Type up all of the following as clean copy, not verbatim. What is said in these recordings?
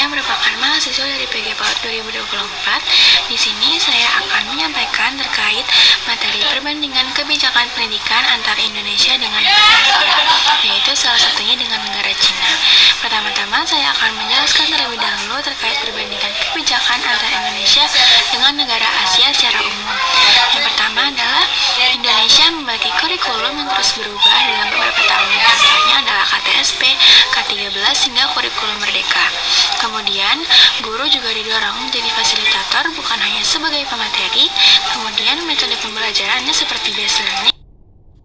merupakan mahasiswa dari PG PAUD 2024. Di sini saya akan menyampaikan terkait materi perbandingan kebijakan pendidikan antara Indonesia dengan negara lain, yaitu salah satunya dengan negara Cina. Pertama-tama saya akan menjelaskan terlebih dahulu terkait perbandingan kebijakan antara Indonesia dengan negara Asia secara umum. Yang pertama adalah Indonesia memiliki kurikulum yang terus berubah dalam beberapa tahun. Contohnya adalah KTSP, K13 hingga kurikulum merdeka. Kemudian, guru juga didorong menjadi fasilitator bukan hanya sebagai pemateri. Kemudian, metode pembelajarannya seperti based learning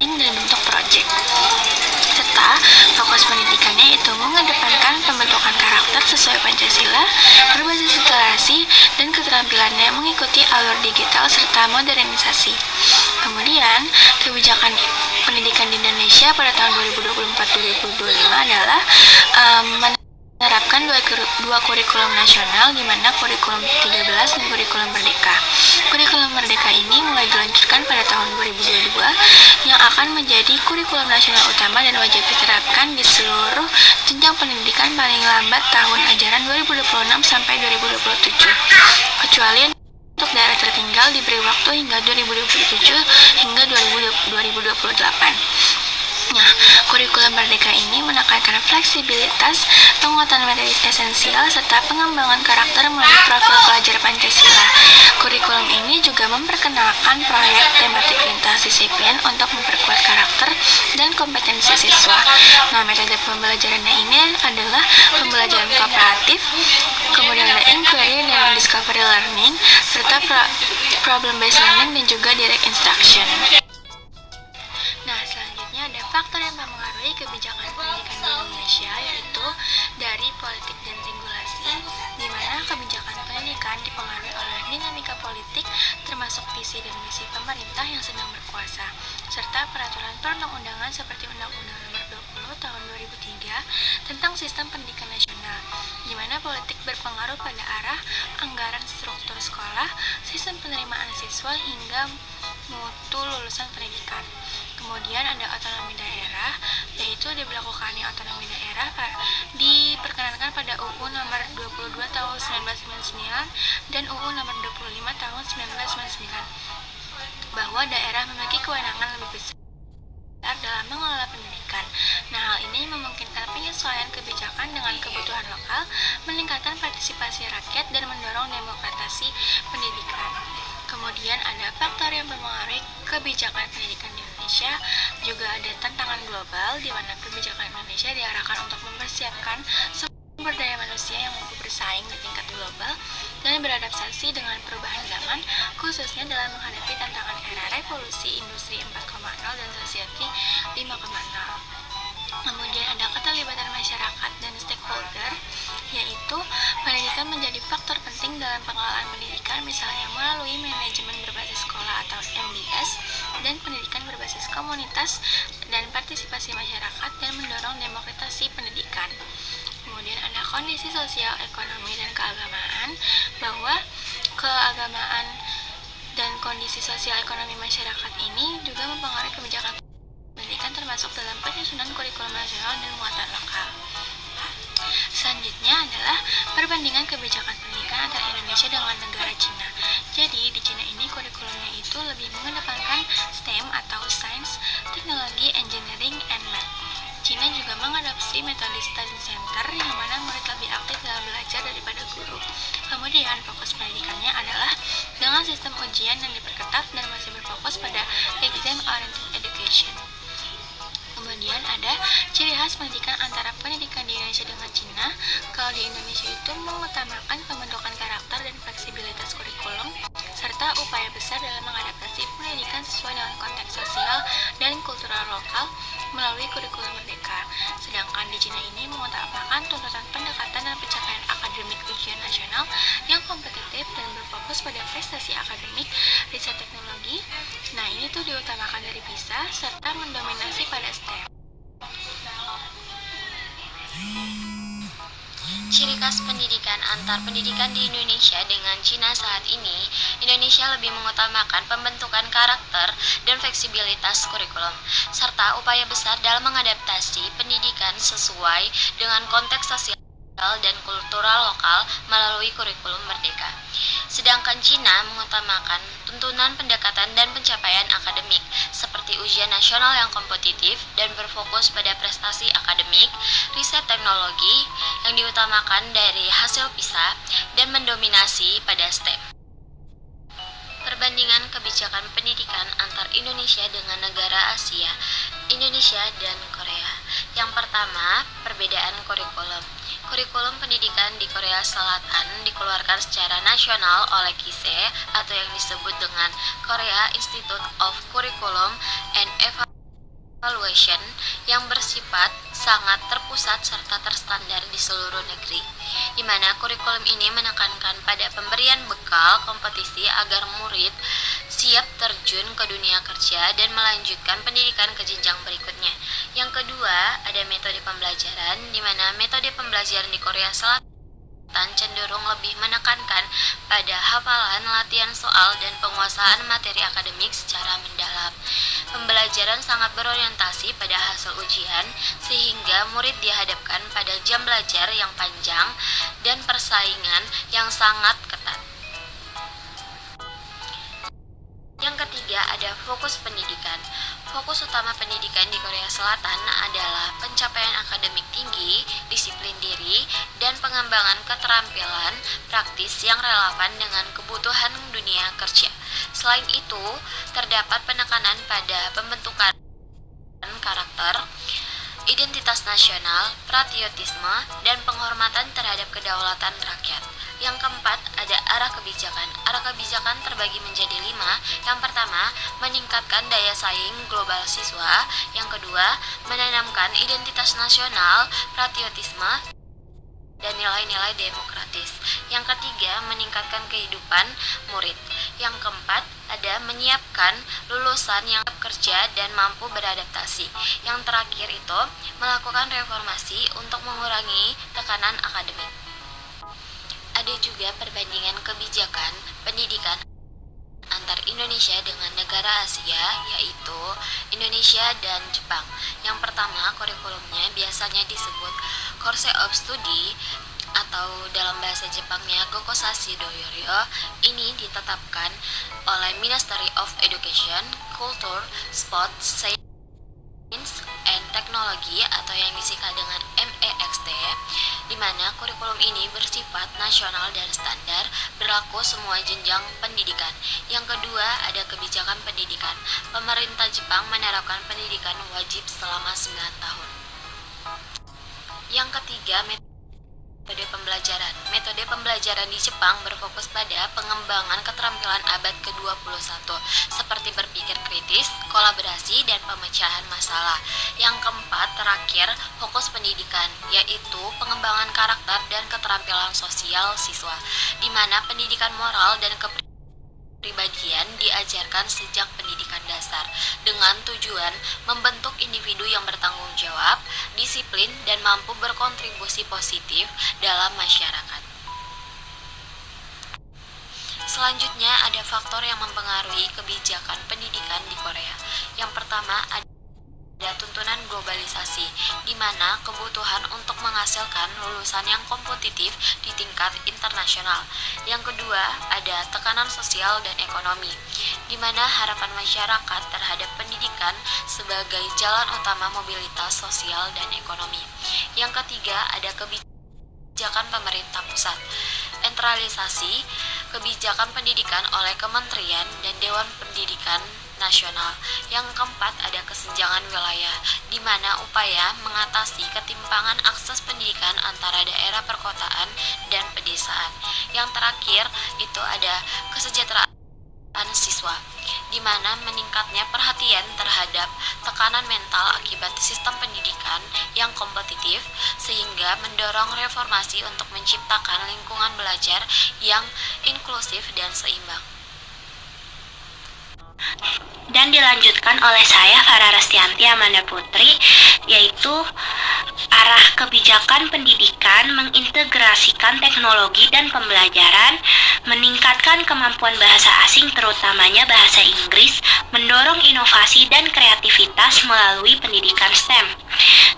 dan bentuk project. Serta fokus pendidikannya itu mengedepankan pembentukan karakter sesuai Pancasila, berbasis literasi, dan keterampilannya mengikuti alur digital serta modernisasi. Kemudian, kebijakan pendidikan di Indonesia pada tahun 2024-2025 adalah menerapkan dua kurikulum nasional, di mana kurikulum 13 dan kurikulum merdeka. Kurikulum merdeka ini mulai diluncurkan pada tahun 2022 yang akan menjadi kurikulum nasional utama dan wajib diterapkan di seluruh jenjang pendidikan paling lambat tahun ajaran 2026 sampai 2027, kecuali untuk daerah tertinggal diberi waktu hingga 2027 hingga 2028. Nah, kurikulum merdeka ini menekankan fleksibilitas, penguatan materi esensial, serta pengembangan karakter melalui profil pelajar Pancasila. Kurikulum ini juga memperkenalkan proyek tematik lintas disiplin untuk memperkuat karakter dan kompetensi siswa. Nah, metode pembelajarannya ini adalah pembelajaran kooperatif, kemudian ada inquiry dan discovery learning, serta problem based learning dan juga direct instruction. Nah, selanjutnya ada faktor yang mempengaruhi kebijakan pendidikan di Indonesia, yaitu dari politik dan regulasi, di mana kebijakan pendidikan dipengaruhi oleh dinamika politik, termasuk visi dan misi pemerintah yang sedang berkuasa, serta peraturan perundang-undangan seperti Undang-Undang Nomor 20 Tahun 2003 tentang Sistem Pendidikan Nasional, di mana politik berpengaruh pada arah anggaran struktur sekolah, sistem penerimaan siswa, hingga mutu lulusan pendidikan. Kemudian ada otonomi daerah, yaitu diberlakukannya otonomi daerah diperkenankan pada UU Nomor 22 Tahun 1999 dan UU Nomor 25 Tahun 1999, bahwa daerah memiliki kewenangan lebih besar dalam mengelola pendidikan. Nah, hal ini memungkinkan penyesuaian kebijakan dengan kebutuhan lokal, meningkatkan partisipasi rakyat, dan mendorong demokratisasi pendidikan. Kemudian ada faktor yang mempengaruhi kebijakan pendidikan di Indonesia, juga ada tantangan global di mana kebijakan Indonesia diarahkan untuk mempersiapkan sumber daya manusia yang mampu bersaing di tingkat global dan beradaptasi dengan perubahan zaman, khususnya dalam menghadapi tantangan era revolusi industri 4.0 dan sosialisasi 5.0. Kemudian ada keterlibatan masyarakat dan stakeholder, yaitu pendidikan menjadi faktor penting dalam pengelolaan pendidikan, misalnya melalui manajemen berbasis sekolah atau MBS, dan pendidikan berbasis komunitas dan partisipasi masyarakat, dan mendorong demokratisasi pendidikan. Kemudian ada kondisi sosial, ekonomi, dan keagamaan, bahwa keagamaan dan kondisi sosial ekonomi masyarakat ini juga mempengaruhi kebijakan pendidikan, termasuk dalam penyusunan kurikulum nasional dan muatan lokal. Selanjutnya adalah perbandingan kebijakan pendidikan antara Indonesia dengan negara Cina. Jadi, di Cina ini kurikulumnya itu lebih mengedepankan STEM atau Science, Technology, Engineering, and Math. Cina juga mengadopsi metode study center yang mana murid lebih aktif dalam belajar daripada guru. Kemudian fokus pendidikannya adalah dengan sistem ujian yang diperketat dan masih berfokus pada exam-oriented education. Kemudian ada ciri khas pendidikan antara pendidikan di Indonesia dengan Cina. Kalau di Indonesia itu mengutamakan pembentukan karakter dan fleksibilitas kurikulum, serta upaya besar dalam mengadaptasi pendidikan sesuai dengan konteks sosial dan kultural lokal melalui kurikulum merdeka. Sedangkan di Cina ini mengutamakan tuntutan pendekatan dan pencapaian akademik ujian nasional yang kompetitif dan berfokus pada prestasi akademik, riset teknologi. Nah, ini tuh diutamakan dari PISA serta mendominasi pada STEM. Ciri khas pendidikan antar pendidikan di Indonesia dengan Cina saat ini, Indonesia lebih mengutamakan pembentukan karakter dan fleksibilitas kurikulum, serta upaya besar dalam mengadaptasi pendidikan sesuai dengan konteks sosial dan kultural lokal melalui kurikulum merdeka. Sedangkan Cina mengutamakan tuntunan pendekatan dan pencapaian akademik, seperti ujian nasional yang kompetitif dan berfokus pada prestasi akademik, riset teknologi yang diutamakan dari hasil PISA, dan mendominasi pada STEM. Perbandingan kebijakan pendidikan antar Indonesia dengan negara Asia, Indonesia dan Korea. Yang pertama, perbedaan kurikulum. Kurikulum pendidikan di Korea Selatan dikeluarkan secara nasional oleh KISE atau yang disebut dengan Korea Institute of Curriculum and Evaluation yang bersifat sangat terpusat serta terstandar di seluruh negeri, di mana kurikulum ini menekankan pada pemberian bekal kompetisi agar murid siap terjun ke dunia kerja dan melanjutkan pendidikan ke jenjang berikutnya. Yang kedua, ada metode pembelajaran, di mana metode pembelajaran di Korea Selatan cenderung lebih menekankan pada hafalan, latihan soal, dan penguasaan materi akademik secara mendalam. Pembelajaran sangat berorientasi pada hasil ujian, sehingga murid dihadapkan pada jam belajar yang panjang dan persaingan yang sangat ketat. Yang ketiga, ada fokus pendidikan. Fokus utama pendidikan di Korea Selatan adalah pencapaian akademik tinggi, disiplin diri, dan pengembangan keterampilan praktis yang relevan dengan kebutuhan dunia kerja. Selain itu, terdapat penekanan pada pembentukan karakter, identitas nasional, patriotisme, dan penghormatan terhadap kedaulatan rakyat. Yang keempat, ada arah kebijakan. Arah kebijakan terbagi menjadi 5. Yang pertama, meningkatkan daya saing global siswa. Yang kedua, menanamkan identitas nasional, patriotisme, dan nilai-nilai demokratis. Yang ketiga, meningkatkan kehidupan murid. Yang keempat, ada menyiapkan lulusan yang kerja dan mampu beradaptasi. Yang terakhir itu, melakukan reformasi untuk mengurangi tekanan akademik. Ada juga perbandingan kebijakan pendidikan antar Indonesia dengan negara Asia, yaitu Indonesia dan Jepang. Yang pertama, kurikulumnya biasanya disebut Course of Study atau dalam bahasa Jepangnya Gokosashi Doyoryo. Ini ditetapkan oleh Ministry of Education, Culture, Sport, Science and Technology atau yang disingkat dengan MEXT, di mana kurikulum ini bersifat nasional dan standar, berlaku semua jenjang pendidikan. Yang kedua, ada kebijakan pendidikan. Pemerintah Jepang menerapkan pendidikan wajib selama 9 tahun. Yang ketiga, metode pembelajaran. Metode pembelajaran di Jepang berfokus pada pengembangan keterampilan abad ke-21 seperti berpikir kritis, kolaborasi, dan pemecahan masalah. Yang keempat, terakhir, fokus pendidikan, yaitu pengembangan karakter dan keterampilan sosial siswa, di mana pendidikan moral dan kepribadian diajarkan sejak pendidikan dasar dengan tujuan membentuk individu yang bertanggung jawab, disiplin, dan mampu berkontribusi positif dalam masyarakat. Selanjutnya, ada faktor yang mempengaruhi kebijakan pendidikan di Korea. Yang pertama, ada tuntunan globalisasi, di mana kebutuhan untuk menghasilkan lulusan yang kompetitif di tingkat internasional. Yang kedua, ada tekanan sosial dan ekonomi, di mana harapan masyarakat terhadap pendidikan sebagai jalan utama mobilitas sosial dan ekonomi. Yang ketiga, ada kebijakan pemerintah pusat, sentralisasi kebijakan pendidikan oleh kementerian dan Dewan Pendidikan Nasional. Yang keempat, ada kesenjangan wilayah, di mana upaya mengatasi ketimpangan akses pendidikan antara daerah perkotaan dan pedesaan. Yang terakhir, itu ada kesejahteraan siswa, di mana meningkatnya perhatian terhadap tekanan mental akibat sistem pendidikan yang kompetitif, sehingga mendorong reformasi untuk menciptakan lingkungan belajar yang inklusif dan seimbang. Dan dilanjutkan oleh saya, Farah Restianti Amanda Putri, yaitu arah kebijakan pendidikan mengintegrasikan teknologi dan pembelajaran, meningkatkan kemampuan bahasa asing terutamanya bahasa Inggris, mendorong inovasi dan kreativitas melalui pendidikan STEM.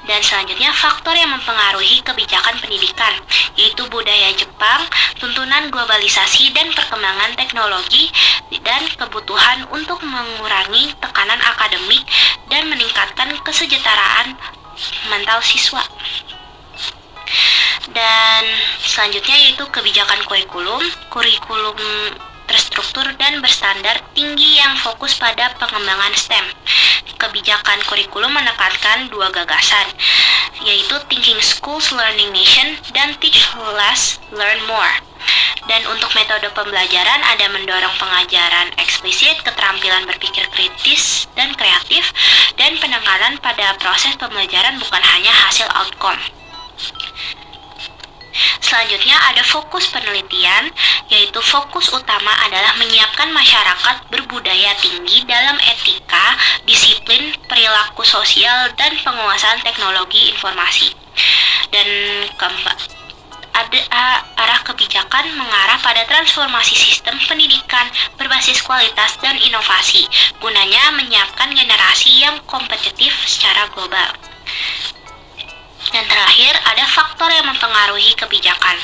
Dan selanjutnya faktor yang mempengaruhi kebijakan pendidikan, yaitu budaya Jepang, tuntunan globalisasi dan perkembangan teknologi, dan kebutuhan untuk mengurangi tekanan akademik dan meningkatkan kesejahteraan mental siswa. Dan selanjutnya yaitu kebijakan kurikulum terstruktur dan berstandar tinggi yang fokus pada pengembangan STEM. Kebijakan kurikulum menekankan dua gagasan, yaitu Thinking Schools Learning Nation dan Teach Less, Learn More. Dan untuk metode pembelajaran ada mendorong pengajaran eksplisit, keterampilan berpikir kritis dan kreatif, dan penekanan pada proses pembelajaran bukan hanya hasil outcome. Selanjutnya ada fokus penelitian, yaitu fokus utama adalah menyiapkan masyarakat berbudaya tinggi dalam etika, disiplin, perilaku sosial, dan penguasaan teknologi informasi. Dan keempat, arah kebijakan mengarah pada transformasi sistem pendidikan berbasis kualitas dan inovasi, gunanya menyiapkan generasi yang kompetitif secara global. Dan terakhir, ada faktor yang mempengaruhi kebijakan,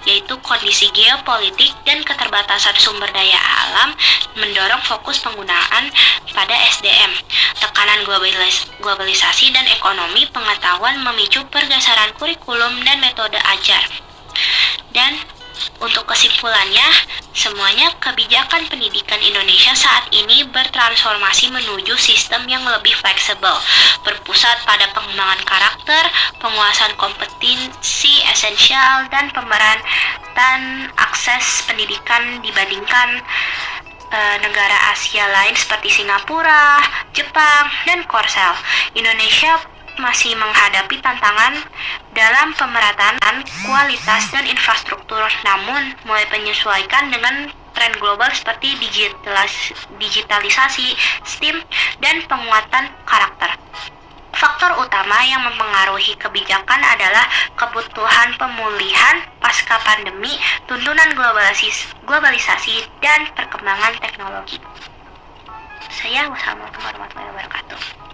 yaitu kondisi geopolitik dan keterbatasan sumber daya alam mendorong fokus penggunaan pada SDM. Tekanan globalisasi dan ekonomi pengetahuan memicu pergeseran kurikulum dan metode ajar. Dan untuk kesimpulannya, semuanya kebijakan pendidikan Indonesia saat ini bertransformasi menuju sistem yang lebih fleksibel, berpusat pada pengembangan karakter, penguasaan kompetensi esensial, dan pemerataan akses pendidikan dibandingkan negara Asia lain seperti Singapura, Jepang, dan Korsel. Indonesia masih menghadapi tantangan dalam pemerataan kualitas dan infrastruktur, namun mulai menyesuaikan dengan tren global seperti digitalisasi, STEM, dan penguatan karakter. Faktor utama yang mempengaruhi kebijakan adalah kebutuhan pemulihan pasca pandemi, tuntunan globalisasi, dan perkembangan teknologi. Wassalamualaikum warahmatullahi wabarakatuh.